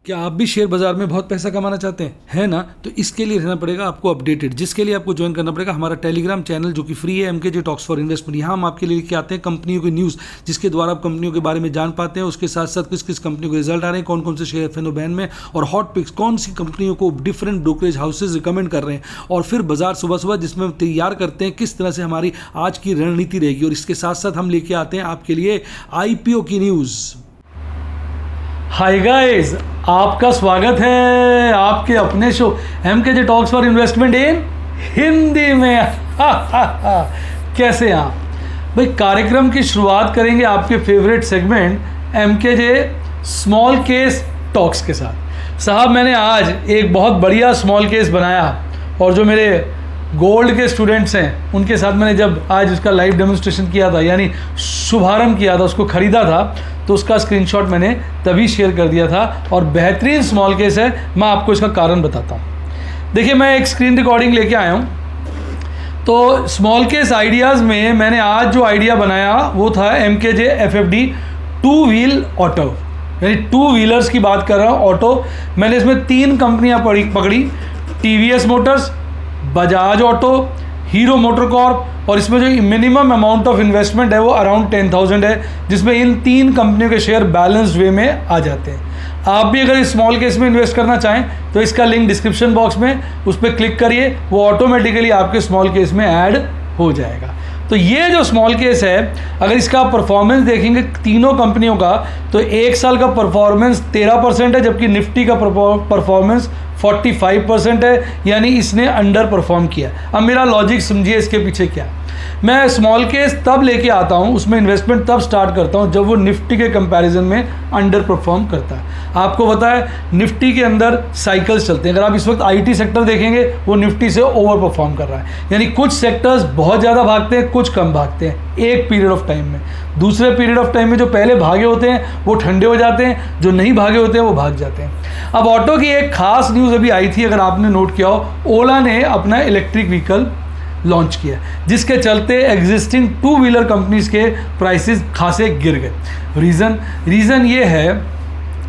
क्या आप भी शेयर बाजार में बहुत पैसा कमाना चाहते हैं, है ना? तो इसके लिए रहना पड़ेगा आपको अपडेटेड, जिसके लिए आपको ज्वाइन करना पड़ेगा हमारा टेलीग्राम चैनल जो कि फ्री है, MKJ टॉक्स फॉर इन्वेस्टमेंट। यहाँ हम आपके लिए लेके आते हैं कंपनियों की न्यूज़, जिसके द्वारा आप कंपनियों के बारे में जान पाते हैं। उसके साथ साथ किस किस कंपनियों के रिजल्ट आ रहे हैं, कौन कौन से शेयर FNO बैन में, और हॉट पिक्स कौन सी कंपनियों को डिफरेंट ब्रोकरेज हाउसेज रिकमेंड कर रहे हैं, और फिर बाजार सुबह सुबह जिसमें हम तैयार करते हैं किस तरह से हमारी आज की रणनीति रहेगी। और इसके साथ साथ हम लेके आते हैं आपके लिए IPO की न्यूज़। हाय गाइस, आपका स्वागत है आपके अपने show MKJ talks for investment इन हिंदी में। कैसे हैं आप भाई? कार्यक्रम की शुरुआत करेंगे आपके favourite segment MKJ small case talks के साथ। साहब, मैंने आज एक बहुत बढ़िया स्मॉल केस बनाया और जो मेरे गोल्ड के स्टूडेंट्स हैं उनके साथ मैंने जब आज उसका लाइव डेमोन्स्ट्रेशन किया था, यानी शुभारंभ किया था, उसको ख़रीदा था, तो उसका स्क्रीनशॉट मैंने तभी शेयर कर दिया था। और बेहतरीन स्मॉल केस है, मैं आपको इसका कारण बताता हूँ। देखिए, मैं एक स्क्रीन रिकॉर्डिंग लेके आया हूँ। तो स्मॉल केस आइडियाज़ में मैंने आज जो आइडिया बनाया वो था MKJ FFD 2 व्हील ऑटो, यानी 2 व्हीलर्स की बात कर रहा हूँ, ऑटो। मैंने इसमें 3 कंपनियाँ पकड़ी, TVS Motors, Bajaj auto, hero motor Corp, और इसमें जो मिनिमम अमाउंट ऑफ इन्वेस्टमेंट है वो अराउंड 10,000 है, जिसमें इन 3 कंपनियों के शेयर बैलेंस्ड वे में आ जाते हैं। आप भी अगर इस स्मॉल केस में इन्वेस्ट करना चाहें तो इसका लिंक डिस्क्रिप्शन बॉक्स में, उस पर क्लिक करिए, वो ऑटोमेटिकली आपके स्मॉल केस में ऐड हो जाएगा। तो ये जो स्मॉल केस है, अगर इसका परफॉर्मेंस देखेंगे तीनों कंपनियों का, तो 1 साल का परफॉर्मेंस 13% है, जबकि निफ्टी का परफॉर्मेंस 45% है, यानी इसने अंडर परफॉर्म किया। अब मेरा लॉजिक समझिए इसके पीछे क्या। मैं स्मॉल केस तब लेके आता हूँ, उसमें इन्वेस्टमेंट तब स्टार्ट करता हूँ जब वो निफ्टी के कंपैरिजन में अंडर परफॉर्म करता है। आपको पता है निफ्टी के अंदर साइकिल्स चलते हैं। अगर आप इस वक्त IT सेक्टर देखेंगे वो निफ्टी से ओवर परफॉर्म कर रहा है, यानी कुछ सेक्टर्स बहुत ज़्यादा भागते हैं, कुछ कम भागते हैं एक पीरियड ऑफ टाइम में। दूसरे पीरियड ऑफ टाइम में जो पहले भागे होते हैं वो ठंडे हो जाते हैं, जो नहीं भागे होते हैं वो भाग जाते हैं। अब ऑटो की एक खास न्यूज़ अभी आई थी, अगर आपने नोट किया हो, ओला ने अपना इलेक्ट्रिक व्हीकल लॉन्च किया, जिसके चलते एग्जिस्टिंग 2 व्हीलर कंपनीज के प्राइसेस खासे गिर गए। रीज़न ये है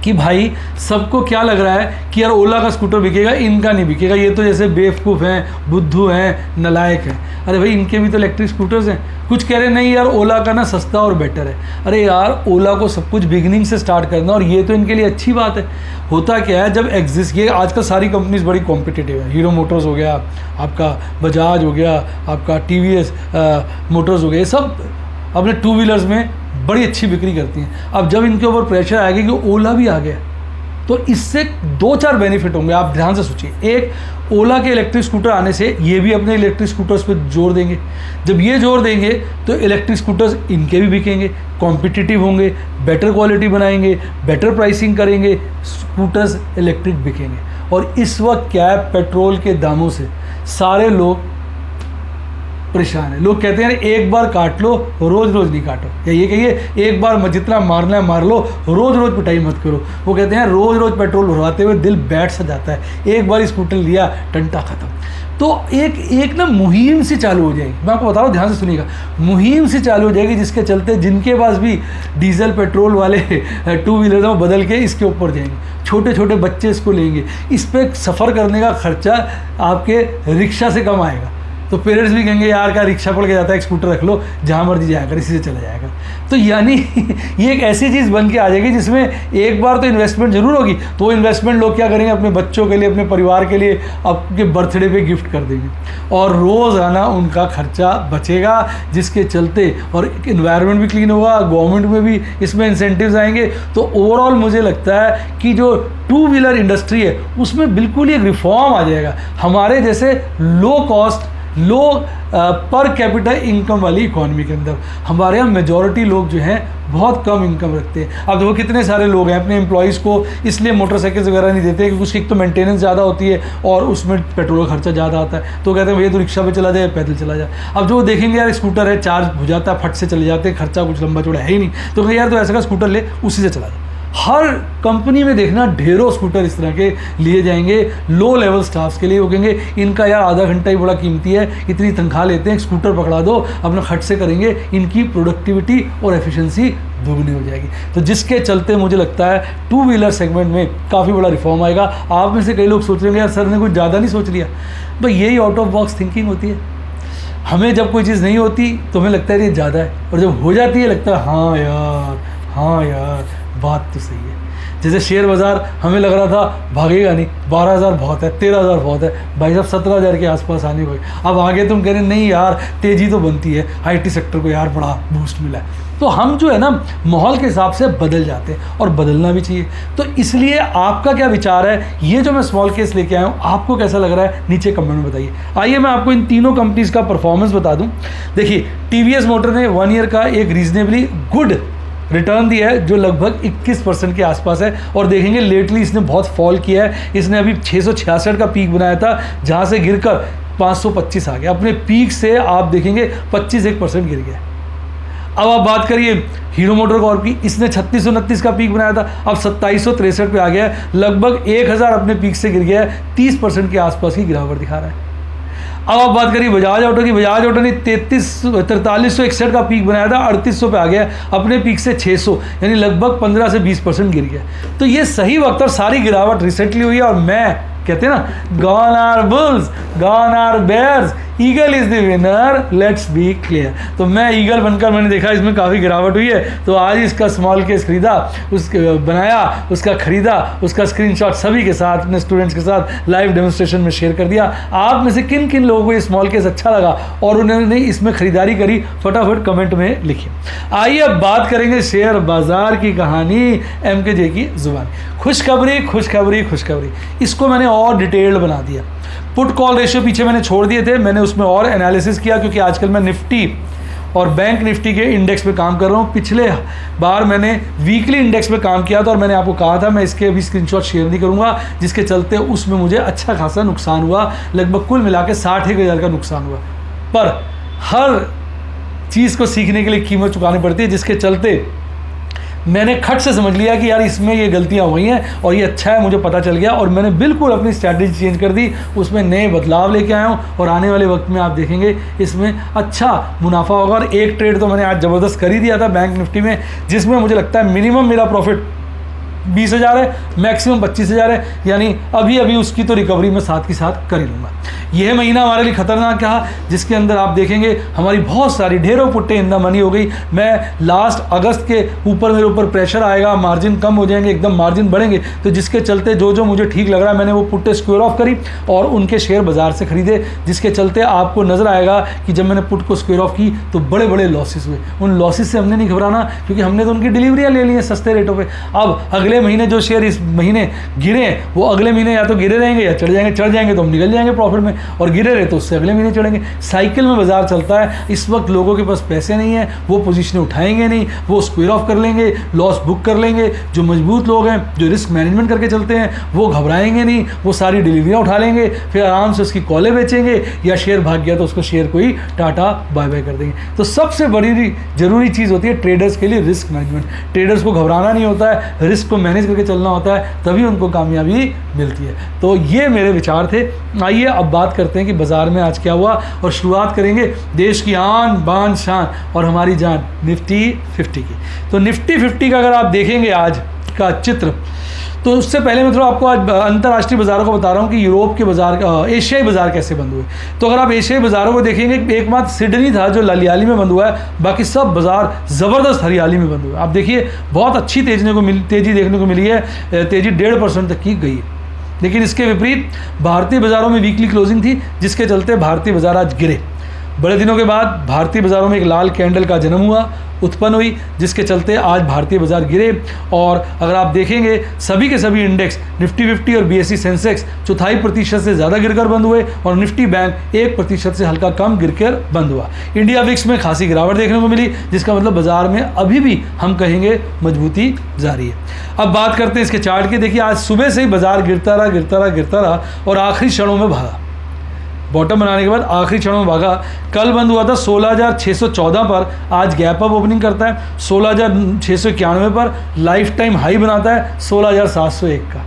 कि भाई सबको क्या लग रहा है कि यार ओला का स्कूटर बिकेगा, इनका नहीं बिकेगा, ये तो जैसे बेवकूफ़ हैं, बुद्धू हैं, नालायक हैं। अरे भाई, इनके भी तो इलेक्ट्रिक स्कूटर्स हैं। कुछ कह रहे नहीं यार ओला का ना सस्ता और बेटर है। अरे यार, ओला को सब कुछ बिगिनिंग से स्टार्ट करना, और ये तो इनके लिए अच्छी बात है। होता क्या है, जब ये आजकल सारी कंपनीज बड़ी कॉम्पिटिटिव है। हीरो मोटर्स हो गया आपका, बजाज हो गया आपका, TVS मोटर्स हो गया, ये सब अपने 2 व्हीलर्स में बड़ी अच्छी बिक्री करती हैं। अब जब इनके ऊपर प्रेशर आएगा कि ओला भी आ गया, तो इससे 2-4 बेनिफिट होंगे, आप ध्यान से सोचिए। एक, ओला के इलेक्ट्रिक स्कूटर आने से ये भी अपने इलेक्ट्रिक स्कूटर्स पे जोर देंगे। जब ये जोर देंगे तो इलेक्ट्रिक स्कूटर्स इनके भी बिकेंगे, कॉम्पिटिटिव होंगे, बेटर क्वालिटी बनाएंगे, बेटर प्राइसिंग करेंगे, स्कूटर्स इलेक्ट्रिक बिकेंगे। और इस वक्त क्या है, पेट्रोल के दामों से सारे लोग परेशान है। लोग कहते हैं एक बार काट लो, रोज़ रोज़ नहीं काटो, या ये कहिए एक बार जितना मारना है मार लो, रोज़ रोज़ पिटाई मत करो। वो कहते हैं रोज़ रोज़ पेट्रोल भरवाते हुए दिल बैठ सा जाता है, एक बार स्कूटर लिया टंटा ख़त्म। तो एक ना मुहिम सी चालू हो जाएगी। मैं आपको बता रहा हूँ, ध्यान से सुनिएगा। मुहिम सी चालू हो जाएगी जिसके चलते जिनके पास भी डीजल पेट्रोल वाले 2 व्हीलर वो बदल के इसके ऊपर जाएंगे। छोटे छोटे बच्चे इसको लेंगे। इस पर सफ़र करने का खर्चा आपके रिक्शा से कम आएगा। तो पेरेंट्स भी कहेंगे यार क्या रिक्शा पड़ के जाता है, एक स्कूटर रख लो, जहाँ मर्जी जाएगा, इसी से चला जाएगा। तो यानी ये एक ऐसी चीज़ बन के आ जाएगी जिसमें एक बार तो इन्वेस्टमेंट ज़रूर होगी। तो वो इन्वेस्टमेंट लोग क्या करेंगे, अपने बच्चों के लिए, अपने परिवार के लिए, आपके बर्थडे पे गिफ्ट कर देंगे, और रोज़ाना उनका खर्चा बचेगा, जिसके चलते और इन्वायरमेंट भी क्लीन होगा, गवर्नमेंट में भी इसमें इंसेंटिव्स आएंगे। तो ओवरऑल मुझे लगता है कि जो 2 व्हीलर इंडस्ट्री है उसमें बिल्कुल एक रिफॉर्म आ जाएगा। हमारे जैसे लो कॉस्ट, लो पर कैपिटल इनकम वाली इकॉनमी के अंदर हमारे यहाँ मेजॉरिटी लोग जो हैं बहुत कम इनकम रखते हैं। अब देखो कितने सारे लोग हैं अपने एम्प्लॉयज़ को इसलिए मोटरसाइकिल्स वगैरह नहीं देते क्योंकि उसकी एक तो मेंटेनेंस ज़्यादा होती है और उसमें पेट्रोल का खर्चा ज़्यादा आता है। तो कहते हैं भैया तो रिक्शा पे चला जाए, पैदल चला जाए। अब जो देखेंगे यार स्कूटर है, चार्ज हो जाता है, फट से चले जाते हैं, खर्चा कुछ लंबा चौड़ा है ही नहीं, तो भैया यार तो ऐसा का स्कूटर ले, उसी से चला जाए। हर कंपनी में देखना ढेरों स्कूटर इस तरह के लिए जाएंगे लो लेवल स्टाफ्स के लिए। वो कहेंगे इनका यार आधा घंटा ही बड़ा कीमती है, इतनी तनख्वाह लेते हैं, स्कूटर पकड़ा दो, अपना खर्च से करेंगे, इनकी प्रोडक्टिविटी और एफिशिएंसी दोगुनी हो जाएगी। तो जिसके चलते मुझे लगता है टू व्हीलर सेगमेंट में काफ़ी बड़ा रिफॉर्म आएगा। आप में से कई लोग सोच रहे हैं यार सर ने कुछ ज़्यादा नहीं सोच लिया, भाई यही आउट ऑफ बॉक्स थिंकिंग होती है। हमें जब कोई चीज़ नहीं होती तो हमें लगता है ये ज़्यादा है, और जब हो जाती है लगता है हाँ यार बात तो सही है। जैसे शेयर बाज़ार हमें लग रहा था भागेगा नहीं, 12,000 बहुत है, 13,000 बहुत है, भाई साहब 17,000 के आसपास आने को। अब आगे तुम कह रहे नहीं यार तेज़ी तो बनती है, IT सेक्टर को यार बड़ा बूस्ट मिला है। तो हम जो है ना माहौल के हिसाब से बदल जाते हैं, और बदलना भी चाहिए। तो इसलिए आपका क्या विचार है, ये जो मैं स्मॉल केस लेके आया हूँ आपको कैसा लग रहा है, नीचे कमेंट में बताइए। आइए मैं आपको इन तीनों कंपनीज़ का परफॉर्मेंस बता दूँ। देखिए TVS मोटर ने 1 ईयर का एक रीजनेबली गुड रिटर्न दिया है जो लगभग 21% के आसपास है, और देखेंगे लेटली इसने बहुत फॉल किया है। इसने अभी 666 का पीक बनाया था, जहाँ से गिरकर 525 आ गया। अपने पीक से आप देखेंगे 25% गिर गया। अब आप बात करिए हीरो मोटर कॉर्प की, इसने 3629 का पीक बनाया था, अब 2763 पे आ गया है, लगभग 1000 अपने पीक से गिर गया है, 30% के आसपास की गिरावट दिखा रहा है। अब आप बात करिए बजाज ऑटो की, बजाज ऑटो ने 4361 का पीक बनाया था, 3800 पे आ गया, अपने पीक से 600, यानी लगभग 15 से 20% गिर गया। तो ये सही वक्त और सारी गिरावट रिसेंटली हुई है, और मैं कहते हैं ना gone are bulls gone are bears, eagle is the winner, let's be clear. तो मैं ईगल बनकर मैंने देखा इसमें काफ़ी गिरावट हुई है, तो आज इसका स्मॉल केस खरीदा, बनाया, उसका खरीदा, उसका स्क्रीनशॉट सभी के साथ अपने स्टूडेंट्स के साथ लाइव डेमोन्स्ट्रेशन में शेयर कर दिया। आप में से किन किन लोगों को ये स्मॉल केस अच्छा लगा और उन्होंने इसमें खरीदारी करी, फटाफट कमेंट में लिखिए। आइए अब बात करेंगे शेयर बाजार की कहानी MKJ की जुबान। खुशखबरी खुशखबरी खुशखबरी, इसको मैंने और डिटेल्ड बना दिया। पुट कॉल रेशियो पीछे मैंने छोड़ दिए थे, मैंने उसमें और एनालिसिस किया, क्योंकि आजकल मैं निफ्टी और बैंक निफ्टी के इंडेक्स पे काम कर रहा हूँ। पिछले बार मैंने वीकली इंडेक्स पे काम किया था, और मैंने आपको कहा था मैं इसके अभी स्क्रीनशॉट शेयर नहीं करूँगा, जिसके चलते उसमें मुझे अच्छा खासा नुकसान हुआ, लगभग कुल मिला के 60,000 का नुकसान हुआ। पर हर चीज़ को सीखने के लिए कीमत चुकानी पड़ती है, जिसके चलते मैंने खट से समझ लिया कि यार इसमें ये गलतियाँ हुई हैं और ये अच्छा है, मुझे पता चल गया, और मैंने बिल्कुल अपनी स्ट्रैटेजी चेंज कर दी, उसमें नए बदलाव लेके आया हूँ, और आने वाले वक्त में आप देखेंगे इसमें अच्छा मुनाफा होगा। और एक ट्रेड तो मैंने आज ज़बरदस्त कर ही दिया था बैंक निफ्टी में, जिसमें मुझे लगता है मिनिमम मेरा प्रॉफिट 20,000 है, मैक्सिमम 25,000 है, यानी अभी अभी उसकी तो रिकवरी मैं साथ के साथ कर ही लूँगा। यह महीना हमारे लिए खतरनाक रहा, जिसके अंदर आप देखेंगे हमारी बहुत सारी ढेरों पुट्टे इन द मनी हो गई। मैं लास्ट अगस्त के ऊपर मेरे ऊपर प्रेशर आएगा, मार्जिन कम हो जाएंगे, एकदम मार्जिन बढ़ेंगे, तो जिसके चलते जो जो मुझे ठीक लग रहा है मैंने वो पुट्टे स्क्वेयर ऑफ करी और उनके शेयर बाजार से खरीदे, जिसके चलते आपको नजर आएगा कि जब मैंने पुट को स्क्वेयर ऑफ की तो बड़े बड़े लॉसेस हुए। उन लॉसेस से हमने नहीं घबराना, क्योंकि हमने तो उनकी डिलीवरियाँ ले ली हैं सस्ते रेटों पर। अब अगले महीने जो शेयर इस महीने गिरे वो अगले महीने या तो गिरे रहेंगे या चढ़ जाएंगे। चढ़ जाएंगे तो हम निकल जाएंगे प्रॉफिट में, और गिरे रहे तो उससे अगले महीने चढ़ेंगे। साइकिल में बाजार चलता है। इस वक्त लोगों के पास पैसे नहीं है, वो पोजीशनें उठाएंगे नहीं, वो स्क्वेयर ऑफ कर लेंगे, लॉस बुक कर लेंगे। जो मजबूत लोग हैं, जो रिस्क मैनेजमेंट करके चलते हैं, वो घबराएंगे नहीं, वो सारी डिलीवरियाँ उठा लेंगे, फिर आराम से उसकी कॉलें बेचेंगे, या शेयर भाग गया तो उसको शेयर को ही टाटा बाय बाय कर देंगे। तो सबसे बड़ी जरूरी चीज़ होती है ट्रेडर्स के लिए रिस्क मैनेजमेंट। ट्रेडर्स को घबराना नहीं होता है, रिस्क को मैनेज करके चलना होता है, तभी उनको कामयाबी मिलती है। तो ये मेरे विचार थे। आइए अब बात करते हैं कि बाजार में आज क्या हुआ, और शुरुआत करेंगे देश की आन बान शान और हमारी जान निफ्टी 50 की। तो निफ्टी 50 का अगर आप देखेंगे आज का चित्र, तो उससे पहले मैं थोड़ा आपको आज अंतर्राष्ट्रीय बाज़ारों को बता रहा हूँ कि यूरोप के बाज़ार, एशियाई बाज़ार कैसे बंद हुए। तो अगर आप एशियाई बाज़ारों को देखेंगे, एकमात्र सिडनी था जो ललियाली में बंद हुआ है, बाकी सब बाज़ार ज़बरदस्त हरियाली में बंद हुए। आप देखिए बहुत अच्छी तेज़ी देखने को मिली है, तेज़ी 1.5% तक की गई है। लेकिन इसके विपरीत भारतीय बाज़ारों में वीकली क्लोजिंग थी, जिसके चलते भारतीय बाज़ार आज गिरे। बड़े दिनों के बाद भारतीय बाज़ारों में एक लाल कैंडल का जन्म हुआ, उत्पन्न हुई, जिसके चलते आज भारतीय बाज़ार गिरे। और अगर आप देखेंगे सभी के सभी इंडेक्स निफ्टी 50 और BSE सेंसेक्स 0.25% से ज़्यादा गिरकर बंद हुए, और निफ्टी बैंक 1% से हल्का कम गिरकर बंद हुआ। इंडिया विक्स में खासी गिरावट देखने को मिली, जिसका मतलब बाज़ार में अभी भी हम कहेंगे मजबूती जारी है। अब बात करते हैं इसके चार्ट की। देखिए आज सुबह से ही बाज़ार गिरता रहा और आखिरी क्षणों में भागा। बॉटम बनाने के बाद आखिरी क्षण में भागा। कल बंद हुआ था 16,614 पर, आज गैप अप ओपनिंग करता है 16,691 पर, लाइफ टाइम हाई बनाता है 16,701 का।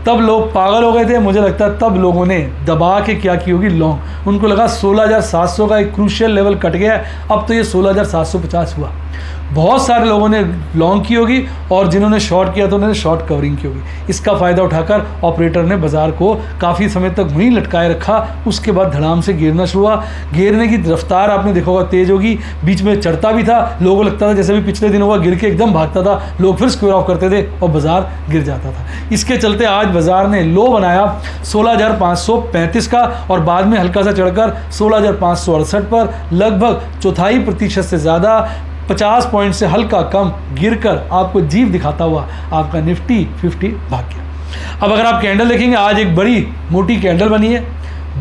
तब लोग पागल हो गए थे, मुझे लगता है तब लोगों ने दबा के क्या की होगी लॉन्ग। उनको लगा 16,700 का एक क्रूशियल लेवल कट गया है, अब तो ये 16,750 हुआ। बहुत सारे लोगों ने लॉन्ग की होगी और जिन्होंने शॉर्ट किया तो उन्होंने शॉर्ट कवरिंग की होगी। इसका फ़ायदा उठाकर ऑपरेटर ने बाज़ार को काफ़ी समय तक वहीं लटकाए रखा, उसके बाद धड़ाम से गिरना शुरू हुआ। गिरने की रफ्तार आपने देखा होगा तेज़ होगी, बीच में चढ़ता भी था, लोगों को लगता था जैसे भी पिछले दिनों का गिर के एकदम भागता था, लोग फिर स्क्वेयर ऑफ करते थे और बाज़ार गिर जाता था। इसके चलते आज बाज़ार ने लो बनाया 16,535 का और बाद में हल्का सा चढ़कर 16,568 पर, लगभग 0.25% से ज़्यादा 50 पॉइंट से हल्का कम गिरकर आपको जीव दिखाता हुआ आपका निफ्टी 50 भाग गया। अब अगर आप कैंडल देखेंगे, आज एक बड़ी मोटी कैंडल बनी है,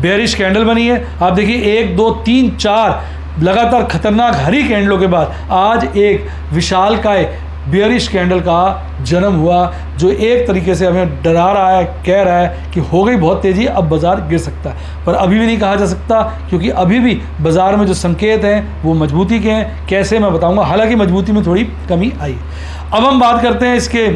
बेयरिश कैंडल बनी है। आप देखिए 1 2 3 4 लगातार खतरनाक हरी कैंडलों के बाद आज एक विशालकाय बेयरिश कैंडल का जन्म हुआ, जो एक तरीके से हमें डरा रहा है, कह रहा है कि हो गई बहुत तेज़ी, अब बाज़ार गिर सकता है। पर अभी भी नहीं कहा जा सकता, क्योंकि अभी भी बाज़ार में जो संकेत हैं वो मजबूती के हैं। कैसे मैं बताऊंगा, हालांकि मजबूती में थोड़ी कमी आई। अब हम बात करते हैं इसके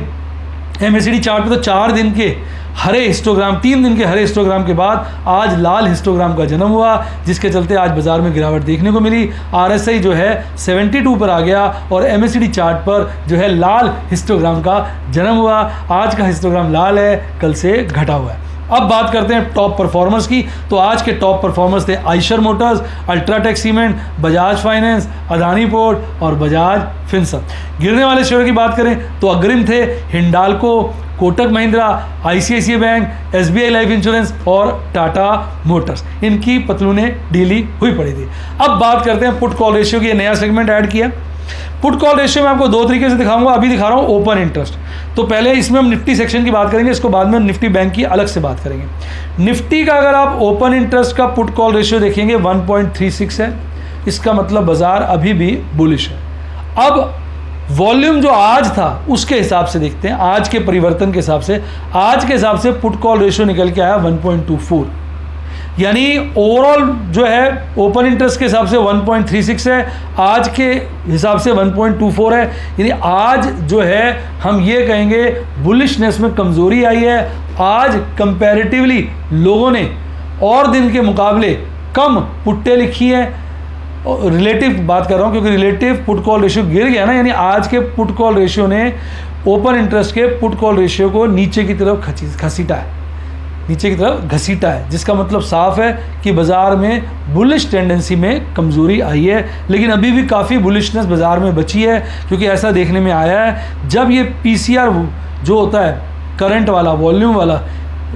MACD चार्ट पे। तो 4 दिन के हरे हिस्टोग्राम, 3 दिन के हरे हिस्टोग्राम के बाद आज लाल हिस्टोग्राम का जन्म हुआ, जिसके चलते आज बाजार में गिरावट देखने को मिली। RSI जो है 72 पर आ गया और MACD चार्ट पर जो है लाल हिस्टोग्राम का जन्म हुआ। आज का हिस्टोग्राम लाल है, कल से घटा हुआ है। अब बात करते हैं टॉप परफॉर्मर्स की। तो आज के टॉप परफॉर्मर्स थे Eicher Motors, UltraTech cement, Bajaj finance, Adani port और बजाज फिनसर्व। गिरने वाले शेयरों की बात करें तो अग्रिम थे Hindalco, Kotak Mahindra, ICICI bank, SBI life insurance और टाटा मोटर्स। इनकी पतलूनें ढीली हुई पड़ी थी। अब बात करते हैं पुट कॉल रेशियो की। ये नया सेगमेंट ऐड किया। पुट कॉल रेशियो में आपको 2 तरीके से दिखाऊंगा। अभी दिखा रहा हूँ ओपन इंटरेस्ट। तो पहले इसमें हम निफ्टी सेक्शन की बात करेंगे, इसको बाद में निफ्टी बैंक की अलग से बात करेंगे। निफ्टी का अगर आप ओपन इंटरेस्ट का पुट कॉल रेशियो देखेंगे 1.36 है, इसका मतलब बाजार अभी भी बुलिश है। अब वॉल्यूम जो आज था उसके हिसाब से देखते हैं, आज के परिवर्तन के हिसाब से, आज के हिसाब से पुट कॉल रेशियो निकल के आया 1.24, यानी ओवरऑल जो है ओपन इंटरेस्ट के हिसाब से 1.36 है, आज के हिसाब से 1.24 है। यानी आज जो है हम ये कहेंगे बुलिशनेस में कमज़ोरी आई है। आज कंपैरेटिवली लोगों ने और दिन के मुकाबले कम पुट्टे लिखी हैं। रिलेटिव बात कर रहा हूँ, क्योंकि रिलेटिव पुट कॉल रेशियो गिर गया ना, यानी आज के पुट कॉल रेशियो ने ओपन इंटरेस्ट के पुट कॉल रेशियो को नीचे की तरफ घसीटा है, नीचे की तरफ घसीटा है, जिसका मतलब साफ है कि बाज़ार में बुलिश टेंडेंसी में कमज़ोरी आई है। लेकिन अभी भी काफ़ी बुलिशनेस बाज़ार में बची है, क्योंकि ऐसा देखने में आया है जब ये PCR जो होता है करंट वाला, वॉल्यूम वाला,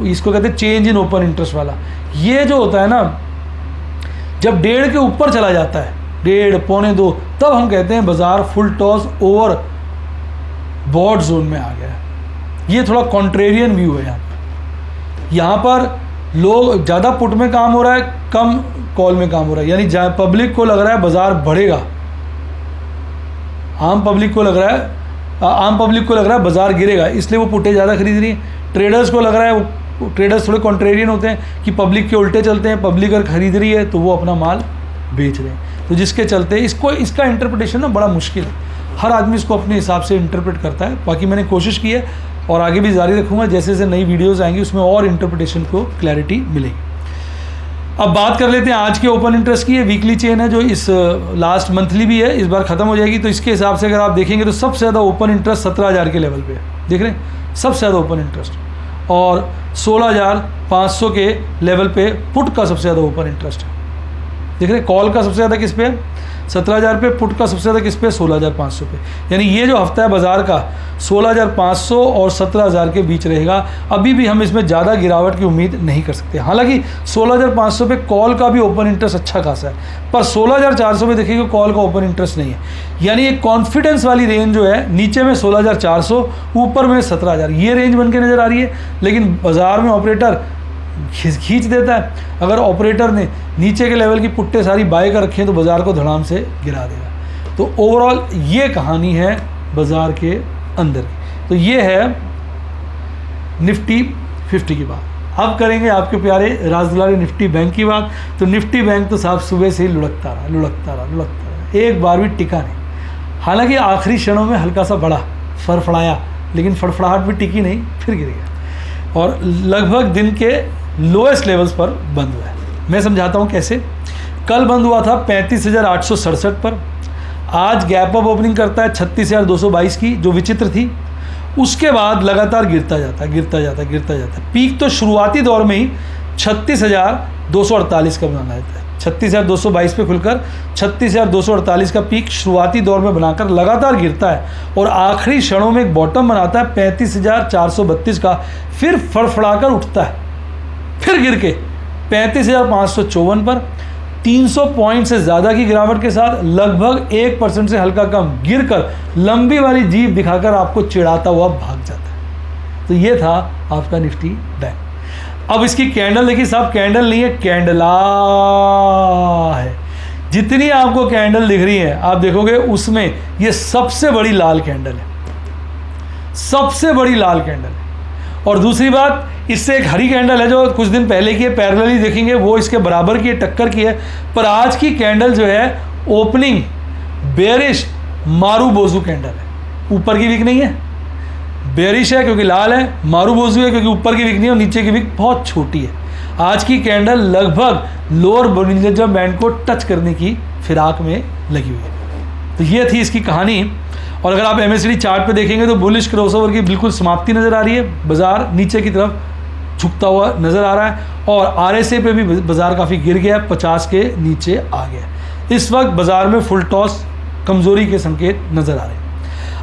इसको कहते हैं चेंज इन ओपन इंटरेस्ट वाला, ये जो होता है ना, जब 1.5 के ऊपर चला जाता है, 1.5 पौने 2, तब हम कहते हैं बाज़ार full toss overbought zone में आ गया है। ये थोड़ा कॉन्ट्रेरियन व्यू है यहाँ पर लोग ज़्यादा पुट में काम हो रहा है, कम कॉल में काम हो रहा है। यानी जहाँ पब्लिक को लग रहा है बाज़ार बढ़ेगा, आम पब्लिक को लग रहा है बाज़ार गिरेगा, इसलिए वो पुट्टे ज़्यादा खरीद रही है। ट्रेडर्स को लग रहा है, वो ट्रेडर्स थोड़े कॉन्ट्रेरियन होते हैं कि पब्लिक के उल्टे चलते हैं, पब्लिक अगर खरीद रही है तो वो अपना माल बेच रहे हैं। तो जिसके चलते इसका इंटरप्रिटेशन ना बड़ा मुश्किल है, हर आदमी इसको अपने हिसाब से इंटरप्रेट करता है। बाकी मैंने कोशिश की है और आगे भी जारी रखूँगा, जैसे जैसे नई वीडियोज़ आएंगी उसमें और इंटरप्रिटेशन को क्लैरिटी मिलेगी। अब बात कर लेते हैं आज के ओपन इंटरेस्ट की। ये वीकली चेन है जो इस लास्ट मंथली भी है, इस बार ख़त्म हो जाएगी। तो इसके हिसाब से अगर आप देखेंगे तो सबसे ज़्यादा ओपन इंटरेस्ट 17,000 के लेवल पे है, देख रहे हैं, सबसे ज़्यादा ओपन इंटरेस्ट, और 16,500 के लेवल पे पुट का सबसे ज़्यादा ओपन इंटरेस्ट है, देख रहे हैं। कॉल का सबसे ज़्यादा किस पे है, 17,000 पे, पुट का सबसे ज़्यादा किस पे, 16,500 पे। यानी ये जो हफ्ता है बाज़ार का 16,500 और 17,000 के बीच रहेगा। अभी भी हम इसमें ज़्यादा गिरावट की उम्मीद नहीं कर सकते। हालांकि 16,500 पे कॉल का भी ओपन इंटरेस्ट अच्छा खासा है, पर 16,400 पे देखिएगा कॉल का ओपन इंटरेस्ट नहीं है। यानी एक कॉन्फिडेंस वाली रेंज जो है, नीचे में 16,400, ऊपर में 17,000, ये रेंज बन के नज़र आ रही है। लेकिन बाज़ार में ऑपरेटर खींच देता है। अगर ऑपरेटर ने नीचे के लेवल की पुट्टे सारी बाय कर रखे हैं तो बाज़ार को धड़ाम से गिरा देगा। तो ओवरऑल ये कहानी है बाज़ार के अंदर की। तो ये है निफ्टी 50 की बात। अब करेंगे आपके प्यारे राज दुलारे निफ्टी बैंक की बात। तो निफ्टी बैंक तो साहब सुबह से ही लुढ़कता रहा, एक बार भी टिका नहीं। हालांकि आखिरी क्षणों में हल्का सा बढ़ा, फड़फड़ाया, लेकिन फड़फड़ाहट भी टिकी नहीं, फिर गिर गया और लगभग दिन के लोएस्ट लेवल्स पर बंद हुआ है। मैं समझाता हूँ कैसे। कल बंद हुआ था 35,867 पर, आज गैप अप ओपनिंग करता है 36,222 की, जो विचित्र थी। उसके बाद लगातार गिरता जाता। पीक तो शुरुआती दौर में ही 36,248 का बनाना रहता है। 36,222 पे खुलकर 36,248 का पीक शुरुआती दौर में बनाकर लगातार गिरता है और आखिरी क्षणों में एक बॉटम बनाता है 35,432 का, फिर फड़फड़ाकर उठता है, फिर गिर के 35,554 पर 300 पॉइंट से ज़्यादा की गिरावट के साथ लगभग 1% से हल्का कम गिरकर लंबी वाली जीभ दिखाकर आपको चिढ़ाता हुआ भाग जाता है। तो ये था आपका निफ्टी बैंक। अब इसकी कैंडल देखिए साहब, कैंडल नहीं है, कैंडला है। जितनी आपको कैंडल दिख रही है आप देखोगे उसमें ये सबसे बड़ी लाल कैंडल है, सबसे बड़ी लाल कैंडल है। और दूसरी बात, इससे एक हरी कैंडल है जो कुछ दिन पहले की है, पैरेलली देखेंगे वो इसके बराबर की है, टक्कर की है। पर आज की कैंडल जो है ओपनिंग बेरिश मारूबोजू कैंडल है, ऊपर की विक नहीं है। बेरिश है क्योंकि लाल है, मारूबोजू है क्योंकि ऊपर की विक नहीं है और नीचे की विक बहुत छोटी है। आज की कैंडल लगभग लोअर बोलिंजर बैंड को टच करने की फिराक में लगी हुई है। तो ये थी इसकी कहानी। और अगर आप MACD चार्ट पे देखेंगे तो बुलिश क्रॉसओवर की बिल्कुल समाप्ति नज़र आ रही है, बाजार नीचे की तरफ झुकता हुआ नज़र आ रहा है और RSI पे भी बाजार काफ़ी गिर गया, 50 के नीचे आ गया। इस वक्त बाजार में फुल टॉस कमज़ोरी के संकेत नज़र आ रहे हैं।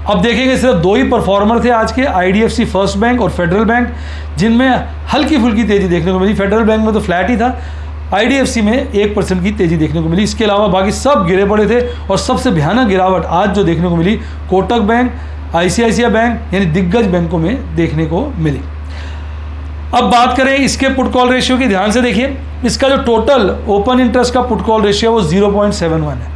अब देखेंगे सिर्फ दो ही परफॉर्मर थे आज के, IDFC फर्स्ट बैंक और फेडरल बैंक, जिनमें हल्की फुल्की तेज़ी देखने को मिली। फेडरल बैंक में तो फ्लैट ही था, IDFC में 1% की तेज़ी देखने को मिली। इसके अलावा बाकी सब गिरे पड़े थे और सबसे भयानक गिरावट आज जो देखने को मिली कोटक बैंक, ICICI बैंक यानी दिग्गज बैंकों में देखने को मिली। अब बात करें इसके पुट कॉल रेशियो की, ध्यान से देखिए। इसका जो टोटल ओपन इंटरेस्ट का पुट कॉल रेशियो है वो 0.71 है,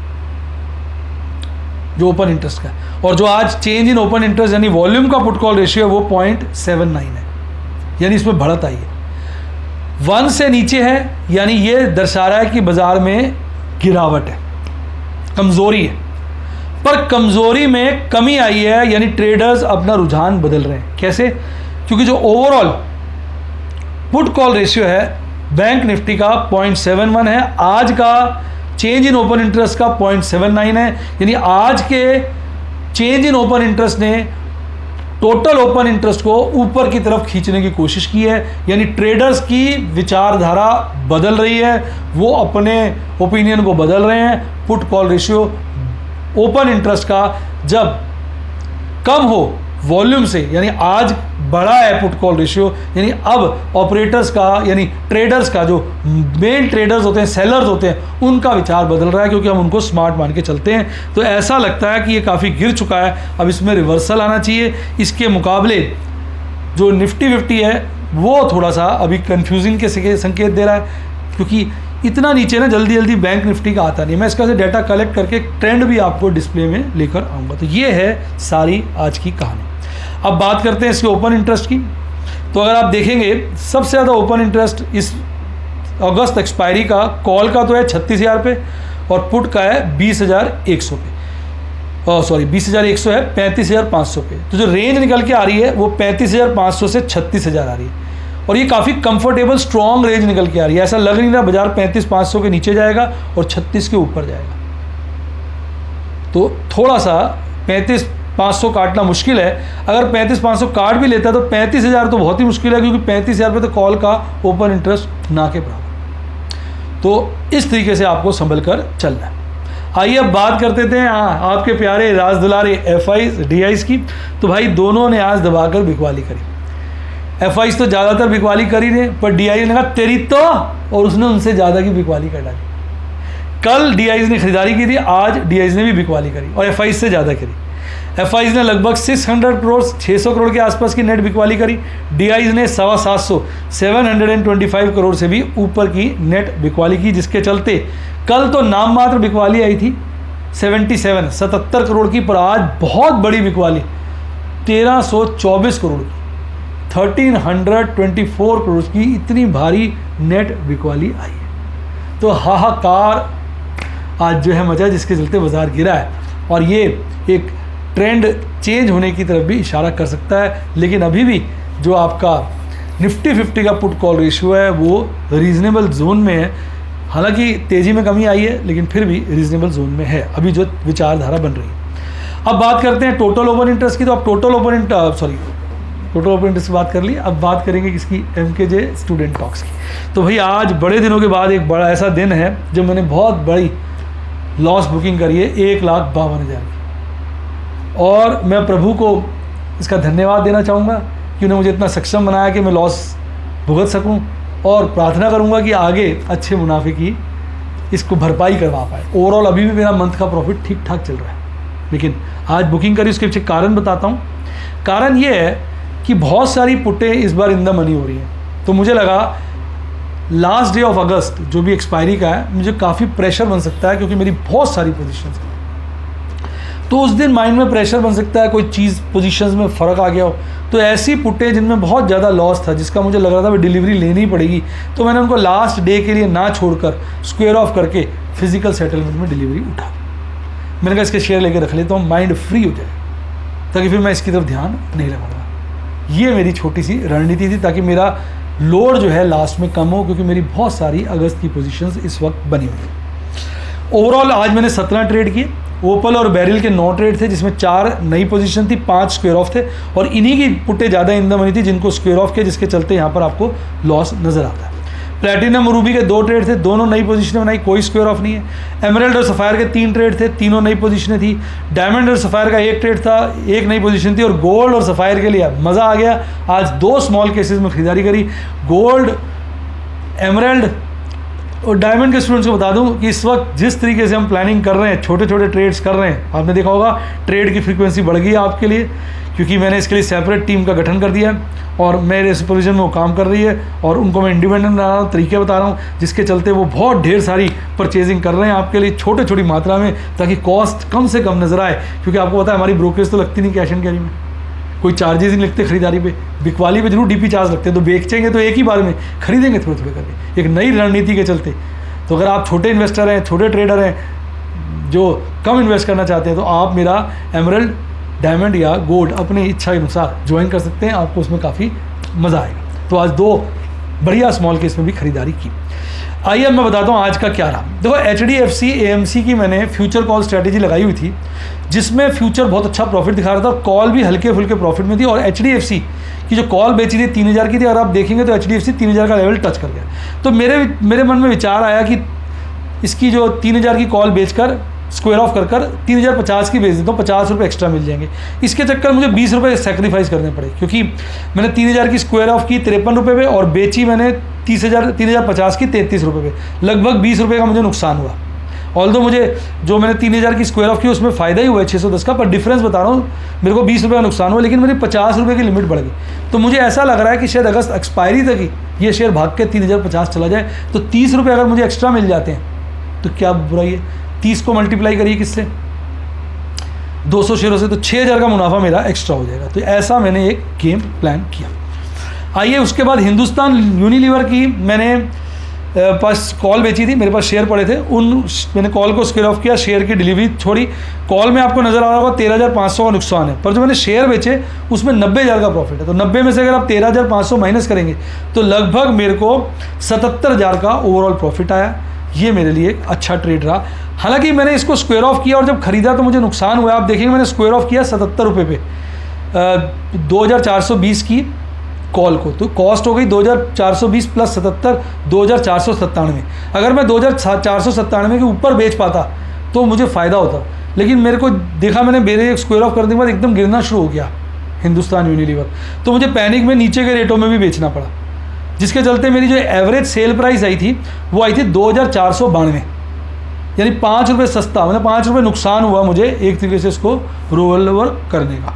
जो ओपन इंटरेस्ट का, और जो आज चेंज इन ओपन इंटरेस्ट यानी वॉल्यूम का पुट कॉल रेशियो है वो 0.79 है, यानी इसमें बढ़त आई है। 1 से नीचे है यानी ये दर्शा रहा है कि बाजार में गिरावट है, कमजोरी है। पर कमजोरी में कमी आई है यानी ट्रेडर्स अपना रुझान बदल रहे हैं। कैसे? क्योंकि जो ओवरऑल पुट कॉल रेशियो है बैंक निफ्टी का 0.71 है, आज का चेंज इन ओपन इंटरेस्ट का 0.79 है, यानी आज के चेंज इन ओपन इंटरेस्ट ने टोटल ओपन इंटरेस्ट को ऊपर की तरफ खींचने की कोशिश की है। यानी ट्रेडर्स की विचारधारा बदल रही है, वो अपने ओपिनियन को बदल रहे हैं। Put call ratio open interest का जब कम हो वॉल्यूम से, यानी आज बड़ा है पुट कॉल रेशियो, यानी अब ऑपरेटर्स का यानी ट्रेडर्स का, जो मेन ट्रेडर्स होते हैं, सेलर्स होते हैं, उनका विचार बदल रहा है क्योंकि हम उनको स्मार्ट मान के चलते हैं। तो ऐसा लगता है कि ये काफ़ी गिर चुका है, अब इसमें रिवर्सल आना चाहिए। इसके मुकाबले जो निफ्टी 50 है वो थोड़ा सा अभी कन्फ्यूजिंग के संकेत दे रहा है, क्योंकि इतना नीचे ना जल्दी जल्दी बैंक निफ्टी का आता नहीं। मैं इसका से डाटा कलेक्ट करके ट्रेंड भी आपको डिस्प्ले में लेकर आऊँगा। तो ये है सारी आज की कहानी। अब बात करते हैं इसके ओपन इंटरेस्ट की। तो अगर आप देखेंगे सबसे ज़्यादा ओपन इंटरेस्ट इस अगस्त एक्सपायरी का कॉल का तो है 36,000 पे और पुट का है 20,100 पे, 20,100 है 35,500 पे। तो जो रेंज निकल के आ रही है वो 35,500 से 36,000 आ रही है और ये काफ़ी कंफर्टेबल स्ट्रॉन्ग रेंज निकल के आ रही है। ऐसा लग नहीं रहा बाजार 35,500 के नीचे जाएगा और 36 के ऊपर जाएगा। तो थोड़ा सा 35,500 काटना मुश्किल है। अगर 35,500 काट भी लेता है तो 35,000 तो बहुत ही मुश्किल है, क्योंकि 35,000 पे तो कॉल का ओपन इंटरेस्ट ना के बराबर। तो इस तरीके से आपको संभल कर चलना है। आइए अब बात करते थे आपके प्यारे राज दुलारे FIs DIs की। तो भाई दोनों ने आज दबाकर बिकवाली करी। FIs तो ज़्यादातर बिकवाली करी ने, पर DIs ने कहा तेरी तो, और उसने उनसे ज़्यादा की बिकवाली कर डाली। कल DIs ने खरीदारी की थी, आज DIs ने भी बिकवाली करी और FIs से ज़्यादा करी। FIs ने लगभग 600 करोड़ 600 करोड़ के आसपास की नेट बिकवाली करी। DIs ने 725 725 करोड़ से भी ऊपर की नेट बिकवाली की, जिसके चलते कल तो नाम मात्र बिकवाली आई थी 77 करोड़ की, पर आज बहुत बड़ी बिकवाली 1324 करोड़ की। 1324 करोड़ की इतनी भारी नेट बिकवाली आई है। तो हाहाकार आज जो है मचा, जिसके चलते बाजार गिरा है, और ये एक ट्रेंड चेंज होने की तरफ भी इशारा कर सकता है। लेकिन अभी भी जो आपका निफ्टी 50 का पुट कॉल रेशियो है वो रीजनेबल जोन में है। हालांकि तेज़ी में कमी आई है, लेकिन फिर भी रीजनेबल जोन में है अभी जो विचारधारा बन रही है। अब बात करते हैं टोटल ओपन इंटरेस्ट की। तो अब टोटल ओपन इंटरेस्ट की बात कर ली। अब बात करेंगे किसकी, MKJ स्टूडेंट टॉक्स की। तो भाई आज बड़े दिनों के बाद एक बड़ा ऐसा दिन है जब मैंने बहुत बड़ी लॉस बुकिंग करी है, 1,52,000 की। और मैं प्रभु को इसका धन्यवाद देना चाहूँगा कि उन्होंने मुझे इतना सक्षम बनाया कि मैं लॉस भुगत सकूँ, और प्रार्थना करूँगा कि आगे अच्छे मुनाफे की इसको भरपाई करवा पाए। ओवरऑल अभी भी मेरा मंथ का प्रॉफिट ठीक ठाक चल रहा है, लेकिन आज बुकिंग करी उसके पीछे कारण बताता हूँ। कारण ये है कि बहुत सारी पुटें इस बार इन द मनी हो रही हैं। तो मुझे लगा लास्ट डे ऑफ अगस्त जो भी एक्सपायरी का है, मुझे काफ़ी प्रेशर बन सकता है, क्योंकि मेरी बहुत सारी पोजीशंस हैं। तो उस दिन माइंड में प्रेशर बन सकता है, कोई चीज़ पोजीशंस में फ़र्क आ गया हो। तो ऐसी पुट्टे जिनमें बहुत ज़्यादा लॉस था, जिसका मुझे लग रहा था वो डिलीवरी लेनी पड़ेगी, तो मैंने उनको लास्ट डे के लिए ना छोड़कर स्क्वायर ऑफ करके फिजिकल सेटलमेंट में डिलीवरी उठा। मैंने कहा इसके शेयर लेके रख लेता हूँ, माइंड फ्री हो जाए, ताकि फिर मैं इसकी तरफ ध्यान नहीं लगाऊंगा। ये मेरी छोटी सी रणनीति थी, ताकि मेरा लोड जो है लास्ट में कम हो, क्योंकि मेरी बहुत सारी अगस्त की पोजीशंस इस वक्त बनी हुई है। ओवरऑल आज मैंने 17 ट्रेड किए। ओपल और बैरिल के 9 ट्रेड थे, जिसमें 4 नई पोजीशन थी, 5 स्क्वायर ऑफ थे, और इन्हीं की पुट्टे ज़्यादा इन द मनी थी जिनको स्क्वायर ऑफ किया, जिसके चलते यहाँ पर आपको लॉस नज़र आता है। प्लैटिनम और रूबी के 2 ट्रेड थे, दोनों नई पोजीशनें बनाई, कोई स्क्वायर ऑफ नहीं है। एमराल्ड और सफ़ायर के 3 ट्रेड थे, तीनों नई पोजीशनें थी। डायमंड और सफ़ायर का 1 ट्रेड था, 1 नई पोजीशन थी। और गोल्ड और सफ़ायर के लिए मज़ा आ गया, आज 2 स्मॉल केसेस में खरीदारी करी। गोल्ड, एमराल्ड और डायमंड के स्टूडेंट्स को बता दूं कि इस वक्त जिस तरीके से हम प्लानिंग कर रहे हैं, छोटे छोटे ट्रेड्स कर रहे हैं, आपने देखा होगा ट्रेड की फ्रीक्वेंसी बढ़ गई है आपके लिए, क्योंकि मैंने इसके लिए सेपरेट टीम का गठन कर दिया है और मेरे सुपरविजन में वो काम कर रही है, और उनको मैं इंडिपेंडेंट बना रहा हूँ, तरीके बता रहा हूँ, जिसके चलते वो बहुत ढेर सारी परचेजिंग कर रहे हैं आपके लिए छोटे छोटी मात्रा में, ताकि कॉस्ट कम से कम नजर आए। क्योंकि आपको पता है हमारी ब्रोकरेज तो लगती नहीं कैश एंड कैरी में, कोई चार्जेस नहीं लगते खरीदारी पे। बिकवाली पे जरूर डीपी चार्ज लगते हैं, तो बेचेंगे तो एक ही बार में, खरीदेंगे थोड़े थोड़े करके, एक नई रणनीति के चलते। तो अगर आप छोटे इन्वेस्टर हैं, छोटे ट्रेडर हैं जो कम इन्वेस्ट करना चाहते हैं, तो आप मेरा एमराल्ड, डायमंड या गोल्ड अपनी इच्छा के अनुसार ज्वाइन कर सकते हैं, आपको उसमें काफ़ी मज़ा आएगा। तो आज 2 बढ़िया स्मॉल केस में भी खरीदारी की। आइए अब मैं बताता हूँ आज का क्या रहा। देखो HDFC AMC की मैंने फ्यूचर कॉल स्ट्रैटेजी लगाई हुई थी, जिसमें फ्यूचर बहुत अच्छा प्रॉफिट दिखा रहा था, कॉल भी हल्के फुल्के प्रॉफिट में थी। और HDFC की जो कॉल बेची थी 3,000 की थी, और आप देखेंगे तो HDFC 3,000 का लेवल टच कर गया। तो मेरे मन में विचार आया कि इसकी जो 3,000 की कॉल बेचकर स्क्वायर ऑफ कर 3,050 की बेच देता हूँ, 50 रुपये एक्स्ट्रा मिल जाएंगे। इसके चक्कर मुझे 20 रुपये सेक्रीफाइस करने पड़े, क्योंकि मैंने 3,000 की स्क्वायर ऑफ की 53 रुपये पे, और बेची मैंने 3,050 की 33 रुपये पे। लगभग 20 रुपये का मुझे नुकसान हुआ। ऑल्दो मुझे जो मैंने 3,000 की स्क्वायर ऑफ की उसमें फ़ायदा ही हुआ है 610 का, पर डिफरेंस बता रहा हूँ, मेरे को 20 रुपये का नुकसान हुआ, लेकिन मेरी 50 रुपये की लिमिट बढ़ गई। तो मुझे ऐसा लग रहा है कि शायद अगस्त एक्सपायरी तक ही ये शेयर भाग के 3,050 चला जाए, तो 30 रुपये अगर मुझे एक्स्ट्रा मिल जाते हैं तो क्या बुराई है। 30 को मल्टीप्लाई करिए किससे, 200 शेयरों से, तो 6,000 का मुनाफा मेरा एक्स्ट्रा हो जाएगा। तो ऐसा मैंने एक गेम प्लान किया। आइए उसके बाद हिंदुस्तान यूनिलीवर की मैंने पास कॉल बेची थी, मेरे पास शेयर पड़े थे, मैंने कॉल को स्क्वायर ऑफ किया, शेयर की डिलीवरी छोड़ी। कॉल में आपको नज़र आ रहा होगा 13,500 का नुकसान है, पर जो मैंने शेयर बेचे उसमें 90,000 का प्रॉफिट है। तो 90 में से अगर आप 13,500 माइनस करेंगे तो लगभग मेरे को 77,000 का ओवरऑल प्रॉफिट आया। ये मेरे लिए एक अच्छा ट्रेड रहा। हालांकि मैंने इसको स्क्वायर ऑफ किया और जब खरीदा तो मुझे नुकसान हुआ। आप देखेंगे मैंने स्क्वायर ऑफ किया 77 रुपये पे 2,420 की कॉल को, तो कॉस्ट हो गई 2,420 प्लस 77, 2,497। अगर मैं 2,497 के ऊपर बेच पाता तो मुझे फ़ायदा होता, लेकिन मेरे को देखा मैंने मेरे स्क्वायर ऑफ करने के बाद एकदम गिरना शुरू हो गया हिंदुस्तान यूनिलीवर, तो मुझे पैनिक में नीचे के रेटों में भी बेचना पड़ा, जिसके चलते मेरी जो एवरेज सेल प्राइस आई थी वो आई थी 2,492, यानी 5 रुपये सस्ता, मतलब 5 रुपये नुकसान हुआ मुझे एक तरीके से इसको रोल ओवर करने का।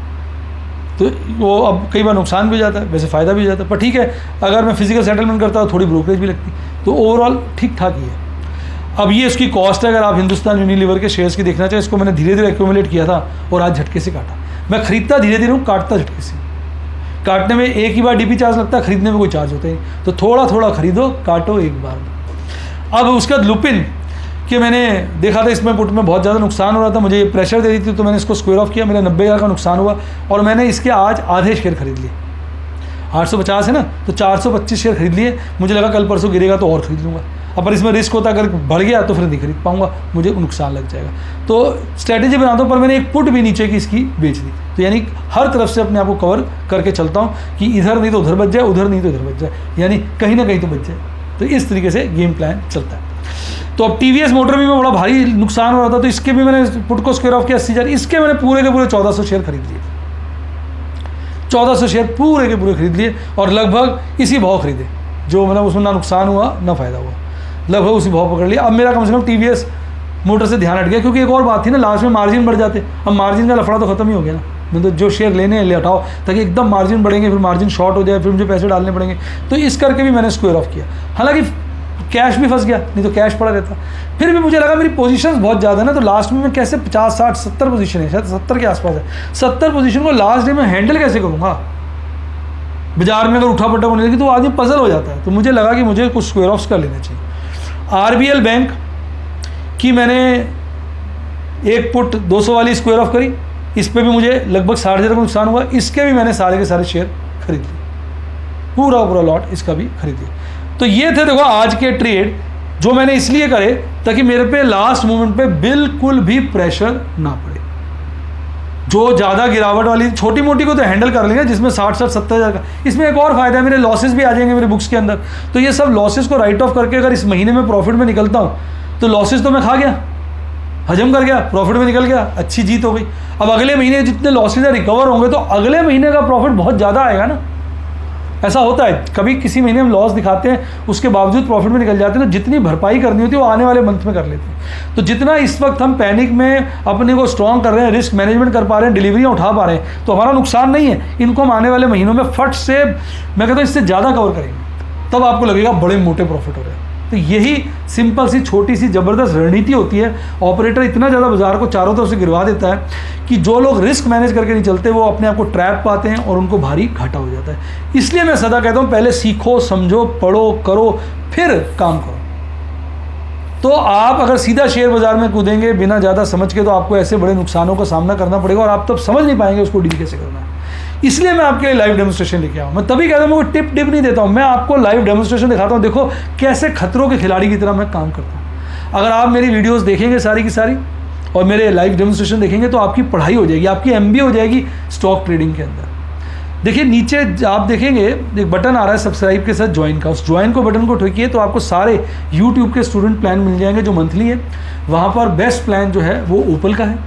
तो वो अब कई बार नुकसान भी जाता है, वैसे फ़ायदा भी जाता है, पर ठीक है, अगर मैं फिजिकल सेटलमेंट करता हूँ थोड़ी ब्रोकरेज भी लगती, तो ओवरऑल ठीक ठाक ही है। अब ये इसकी कॉस्ट है, अगर आप हिंदुस्तान यूनिलीवर के शेयर्स की देखना चाहें, इसको मैंने धीरे धीरे एक्यूमुलेट किया था और आज झटके से काटा। मैं खरीदता धीरे धीरे हूँ, काटता झटके से, काटने में एक ही बार डीपी चार्ज लगता है, खरीदने में कोई चार्ज होता ही नहीं। तो थोड़ा थोड़ा खरीदो, काटो एक बार में। अब उसके बाद लुपिन कि मैंने देखा था इसमें पुट में बहुत ज़्यादा नुकसान हो रहा था, मुझे ये प्रेशर दे रही थी, तो मैंने इसको स्क्वायर ऑफ किया, मेरा 90,000 का नुकसान हुआ और मैंने इसके आज आधे शेयर खरीद लिए। 850 है ना, तो 425 शेयर खरीद लिए। मुझे लगा कल परसों गिरेगा तो और खरीद लूँगा। अब पर इसमें रिस्क होता है, अगर बढ़ गया तो फिर नहीं खरीद पाऊंगा, मुझे नुकसान लग जाएगा। तो स्ट्रैटेजी बनाता हूँ, पर मैंने एक पुट भी नीचे की इसकी बेच दी। तो यानी हर तरफ से अपने आप को कवर करके चलता हूँ कि इधर नहीं तो उधर बच जाए, उधर नहीं तो इधर बच जाए, यानी कहीं ना कहीं तो बच जाए। तो इस तरीके से गेम प्लान चलता है। तो अब टीवीएस मोटर में बड़ा भारी नुकसान हो रहा था, तो इसके भी मैंने पुट को स्क्वायर ऑफ किया 80,000। इसके मैंने पूरे के पूरे 1400 शेयर खरीद लिए। 1400 शेयर पूरे के पूरे खरीद लिए और लगभग इसी भाव खरीदे, जो मतलब उसमें ना नुकसान हुआ ना फायदा हुआ, लगभग उसी भाव पकड़ लिया। अब मेरा कम से कम टीवीएस मोटर से ध्यान हट गया, क्योंकि एक और बात थी ना, लास्ट में मार्जिन बढ़ जाते। अब मार्जिन का लफड़ा तो खत्म ही हो गया ना, नहीं तो जो शेयर लेने हैं ले उठाओ, ताकि एकदम मार्जिन बढ़ेंगे, फिर मार्जिन शॉर्ट हो जाए, फिर मुझे पैसे डालने पड़ेंगे। तो इस करके भी मैंने स्क्वायर ऑफ किया। हालांकि कैश भी फंस गया, नहीं तो कैश पड़ा रहता। फिर भी मुझे लगा मेरी पोजीशंस बहुत ज़्यादा है ना, तो लास्ट में मैं कैसे 50, 60, 70 पोजीशन है, शायद 70 के आसपास है, 70 पोजीशन को लास्ट डे में हैंडल कैसे करूँगा। बाजार में अगर उठा पटा होने लगी तो आदमी पजल हो जाता है। तो मुझे लगा कि मुझे कुछ स्क्वायर ऑफ्स कर लेना चाहिए। आरबीएल बैंक की मैंने एक पुट 200 वाली स्क्वायर ऑफ करी, इस पर भी मुझे लगभग 60,000 का नुकसान हुआ। इसके भी मैंने सारे के सारे शेयर खरीद लिए, पूरा लॉट इसका भी खरीद लिया। तो ये थे देखो आज के ट्रेड, जो मैंने इसलिए करे ताकि मेरे पे लास्ट मोमेंट पे बिल्कुल भी प्रेशर ना पड़े। जो ज़्यादा गिरावट वाली छोटी मोटी को तो हैंडल कर लेंगे, जिसमें 60-70,000 का। इसमें एक और फायदा है, मेरे लॉसेस भी आ जाएंगे मेरे बुक्स के अंदर। तो ये सब लॉसेस को राइट ऑफ करके अगर इस महीने में प्रॉफिट में निकलता हूँ, तो लॉसेस तो मैं खा गया, हजम कर गया, प्रॉफिट में निकल गया, अच्छी जीत हो गई। अब अगले महीने जितने लॉसेज है रिकवर होंगे, तो अगले महीने का प्रॉफिट बहुत ज़्यादा आएगा ना। ऐसा होता है, कभी किसी महीने हम लॉस दिखाते हैं, उसके बावजूद प्रॉफिट में निकल जाते हैं, तो जितनी भरपाई करनी होती है वो आने वाले मंथ में कर लेते हैं। तो जितना इस वक्त हम पैनिक में अपने को स्ट्रॉन्ग कर रहे हैं, रिस्क मैनेजमेंट कर पा रहे हैं, डिलीवरियाँ उठा पा रहे हैं, तो हमारा नुकसान नहीं है। इनको हम आने वाले महीनों में फट से, मैं कहता हूँ इससे ज़्यादा कवर करेंगे, तब आपको लगेगा बड़े मोटे प्रॉफिट हो रहे हैं। तो यही सिंपल सी छोटी सी ज़बरदस्त रणनीति होती है। ऑपरेटर इतना ज़्यादा बाजार को चारों तरफ से गिरवा देता है कि जो लोग रिस्क मैनेज करके नहीं चलते, वो अपने आप को ट्रैप पाते हैं और उनको भारी घाटा हो जाता है। इसलिए मैं सदा कहता हूँ, पहले सीखो, समझो, पढ़ो, करो, फिर काम करो। तो आप अगर सीधा शेयर बाजार में कूदेंगे बिना ज़्यादा समझ के, तो आपको ऐसे बड़े नुकसानों का सामना करना पड़ेगा और आप तब समझ नहीं पाएंगे उसको डील कैसे करना है। इसलिए मैं आपके लिए लाइव डेमोन्स्ट्रेशन लेके आऊँ। मैं तभी कहता हूँ, मैं टिप नहीं देता हूँ, मैं आपको लाइव डेमोन्स्ट्रेशन दिखाता हूँ। देखो कैसे खतरों के खिलाड़ी की तरह मैं काम करता हूँ। अगर आप मेरी वीडियोस देखेंगे सारी की सारी और मेरे लाइव डेमोन्स्ट्रेशन देखेंगे, तो आपकी पढ़ाई हो जाएगी, आपकी MBA हो जाएगी स्टॉक ट्रेडिंग के अंदर। देखिए नीचे आप देखेंगे एक बटन आ रहा है सब्सक्राइब के साथ ज्वाइन का, उस ज्वाइन को बटन को ठोकिए, तो आपको सारे यूट्यूब के स्टूडेंट प्लान मिल जाएंगे जो मंथली है। वहाँ पर बेस्ट प्लान जो है वो ओपल का है,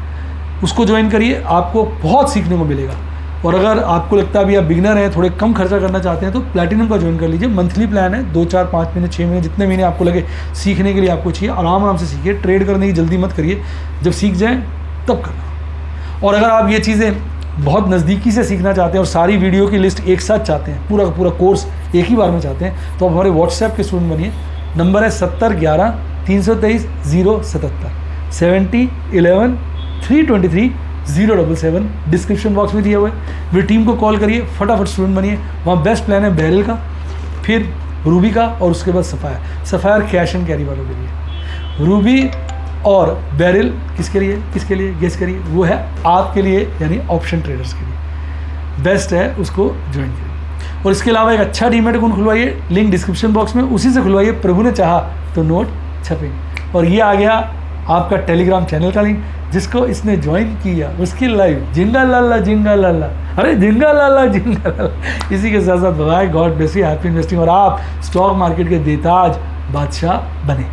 उसको ज्वाइन करिए, आपको बहुत सीखने को मिलेगा। और अगर आपको लगता है अभी आप बिगिनर हैं, थोड़े कम खर्चा करना चाहते हैं, तो प्लैटिनम का ज्वाइन कर लीजिए। मंथली प्लान है, 2, 4, 5 महीने, 6 महीने, जितने महीने आपको लगे सीखने के लिए आपको चाहिए, आराम से सीखिए। ट्रेड करने की जल्दी मत करिए, जब सीख जाएँ तब करना। और अगर आप ये चीज़ें बहुत नज़दीकी से सीखना चाहते हैं और सारी वीडियो की लिस्ट एक साथ चाहते हैं, पूरा का पूरा कोर्स एक ही बार में चाहते हैं, तो आप हमारे व्हाट्सएप के स्टूडेंट बनिए। नंबर है 7011 323 077 70 11 323 077, डिस्क्रिप्शन बॉक्स में दिया हुआ है। मेरी टीम को कॉल करिए, फटाफट स्टूडेंट बनिए। वहाँ बेस्ट प्लान है बेरिल का, फिर रूबी का, और उसके बाद सफ़ायर कैश एंड कैरी वालों के लिए। रूबी और बेरिल किसके लिए गेस करिए? वो है आपके लिए, यानी ऑप्शन ट्रेडर्स के लिए बेस्ट है, उसको ज्वाइन करिए। और इसके अलावा एक अच्छा डीमैट अकाउंट खुलवाइए, लिंक डिस्क्रिप्शन बॉक्स में, उसी से खुलवाइए। प्रभु ने चाहा तो नोट छपेंगे। और ये आ गया आपका टेलीग्राम चैनल का लिंक, जिसको इसने ज्वाइन किया उसकी लाइव जिंगा लाला, अरे जिंगा लाला। इसी के साथ साथ bye, god bless you, happy investing, और आप स्टॉक मार्केट के देताज बादशाह बने।